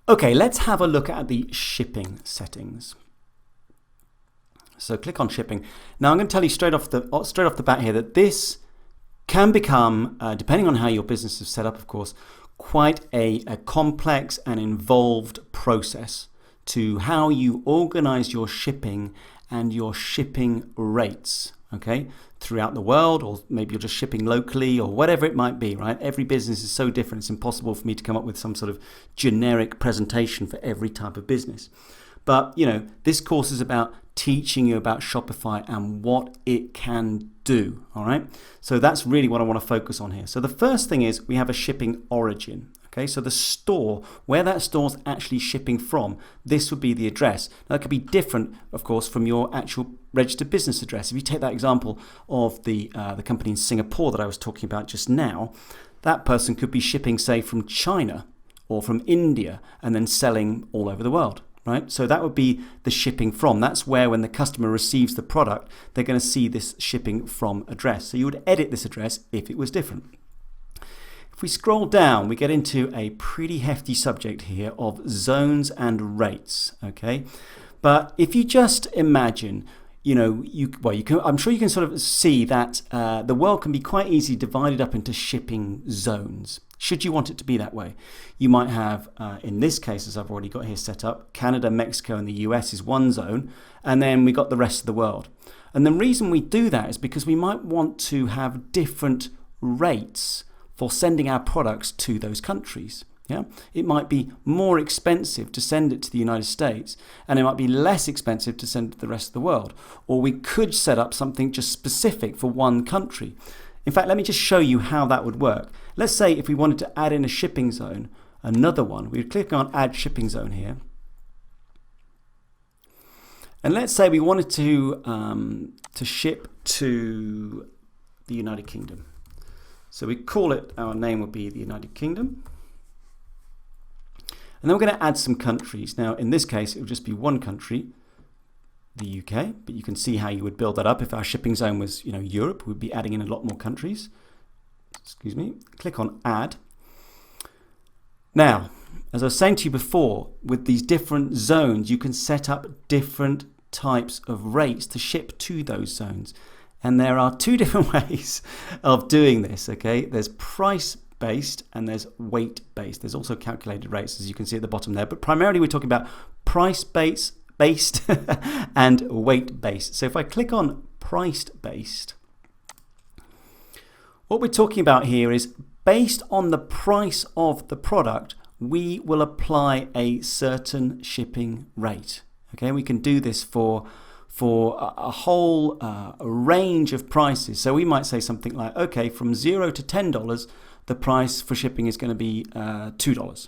Okay, let's have a look at the shipping settings. So click on shipping. Now I'm going to tell you straight off the bat here that this can become, depending on how your business is set up, of course, quite a complex and involved process to how you organize your shipping and your shipping rates, okay, throughout the world, or maybe you're just shipping locally or whatever it might be, right? Every business is so different. It's impossible for me to come up with some sort of generic presentation for every type of business. But, this course is about teaching you about Shopify and what it can do, all right? So that's really what I want to focus on here. So the first thing is we have a shipping origin, okay? So the store, where that store's actually shipping from, this would be the address. Now, that could be different, of course, from your actual registered business address. If you take that example of the company in Singapore that I was talking about just now, that person could be shipping, say, from China or from India and then selling all over the world. Right? So that would be the shipping from. That's where when the customer receives the product, they're going to see this shipping from address. So you would edit this address if it was different. If we scroll down, we get into a pretty hefty subject here of zones and rates. Okay, but if you just imagine, I'm sure you can sort of see that the world can be quite easily divided up into shipping zones. Should you want it to be that way, you might have, in this case, as I've already got here set up, Canada, Mexico, and the US is one zone, and then we got the rest of the world. And the reason we do that is because we might want to have different rates for sending our products to those countries. Yeah, it might be more expensive to send it to the United States, and it might be less expensive to send it to the rest of the world. Or we could set up something just specific for one country. In fact, let me just show you how that would work. Let's say if we wanted to add in a shipping zone, another one, we would click on Add Shipping Zone here. And let's say we wanted to ship to the United Kingdom. So we call it, our name would be the United Kingdom. And then we're going to add some countries. Now, in this case, it would just be one country, the UK, but you can see how you would build that up. If our shipping zone was, Europe, we'd be adding in a lot more countries. Excuse me. Click on Add. Now, as I was saying to you before, with these different zones, you can set up different types of rates to ship to those zones. And there are two different ways of doing this, okay? There's price-based and there's weight-based. There's also calculated rates, as you can see at the bottom there. But primarily, we're talking about price-based and weight-based. So if I click on price-based, what we're talking about here is based on the price of the product, we will apply a certain shipping rate. Okay, we can do this for a whole range of prices. So we might say something like, okay, from $0 to $10, the price for shipping is going to be $2.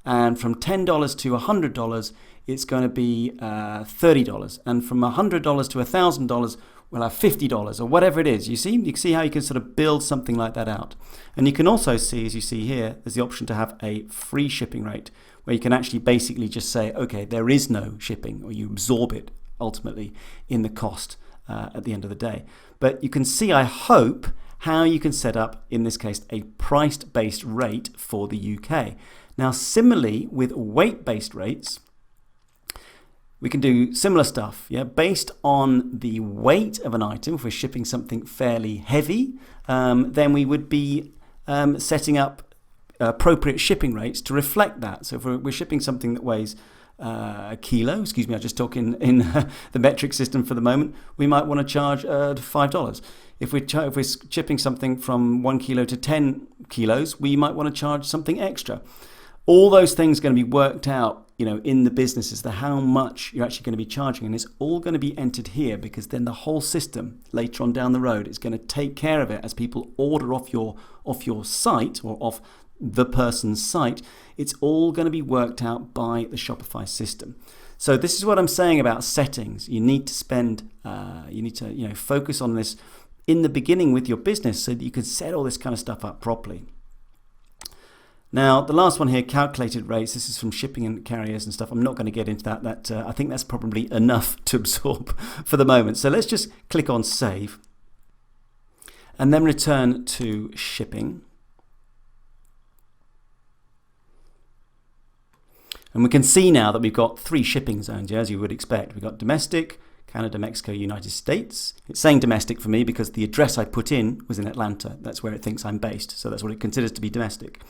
And from $10 to $100, it's going to be $30. And from $100 to $1,000, we'll have $50 or whatever it is. You can see how you can sort of build something like that out. And you can also see, as you see here, there's the option to have a free shipping rate, where you can actually basically just say, okay, there is no shipping, or you absorb it ultimately in the cost at the end of the day. But you can see, I hope, how you can set up, in this case, a price-based rate for the UK. Now, similarly, with weight-based rates, we can do similar stuff, yeah, based on the weight of an item. If we're shipping something fairly heavy, then we would be setting up appropriate shipping rates to reflect that. So if we're shipping something that weighs a kilo, excuse me, I just talk in the metric system for the moment, we might want to charge $5. If we're shipping something from 1 kilo to 10 kilos, we might want to charge something extra. All those things are going to be worked out, in the business as to how much you're actually going to be charging, and it's all going to be entered here, because then the whole system later on down the road is going to take care of it as people order off your site or off the person's site. It's all going to be worked out by the Shopify system. So this is what I'm saying about settings. You need to focus on this in the beginning with your business so that you can set all this kind of stuff up properly. Now, the last one here, calculated rates. This is from shipping and carriers and stuff. I'm not going to get into that. I think that's probably enough to absorb for the moment. So let's just click on Save and then return to shipping. And we can see now that we've got 3 shipping zones, as you would expect. We've got domestic, Canada, Mexico, United States. It's saying domestic for me because the address I put in was in Atlanta. That's where it thinks I'm based. So that's what it considers to be domestic.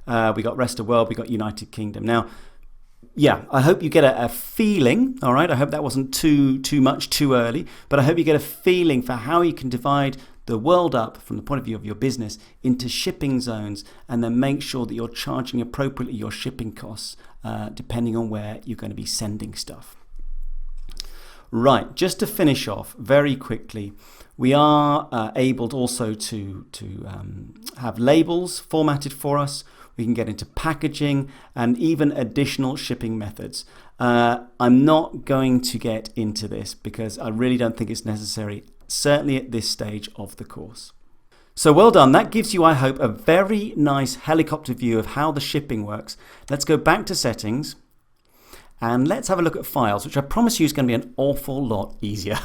We got rest of world, we got United Kingdom. Now, yeah, I hope you get a feeling, all right? I hope that wasn't too much too early, but I hope you get a feeling for how you can divide the world up from the point of view of your business into shipping zones, and then make sure that you're charging appropriately your shipping costs depending on where you're going to be sending stuff. Right, just to finish off very quickly, we are able also to have labels formatted for us. We can get into packaging and even additional shipping methods. I'm not going to get into this because I really don't think it's necessary, certainly at this stage of the course. So well done. That gives you, I hope, a very nice helicopter view of how the shipping works. Let's go back to settings and let's have a look at files, which I promise you is going to be an awful lot easier.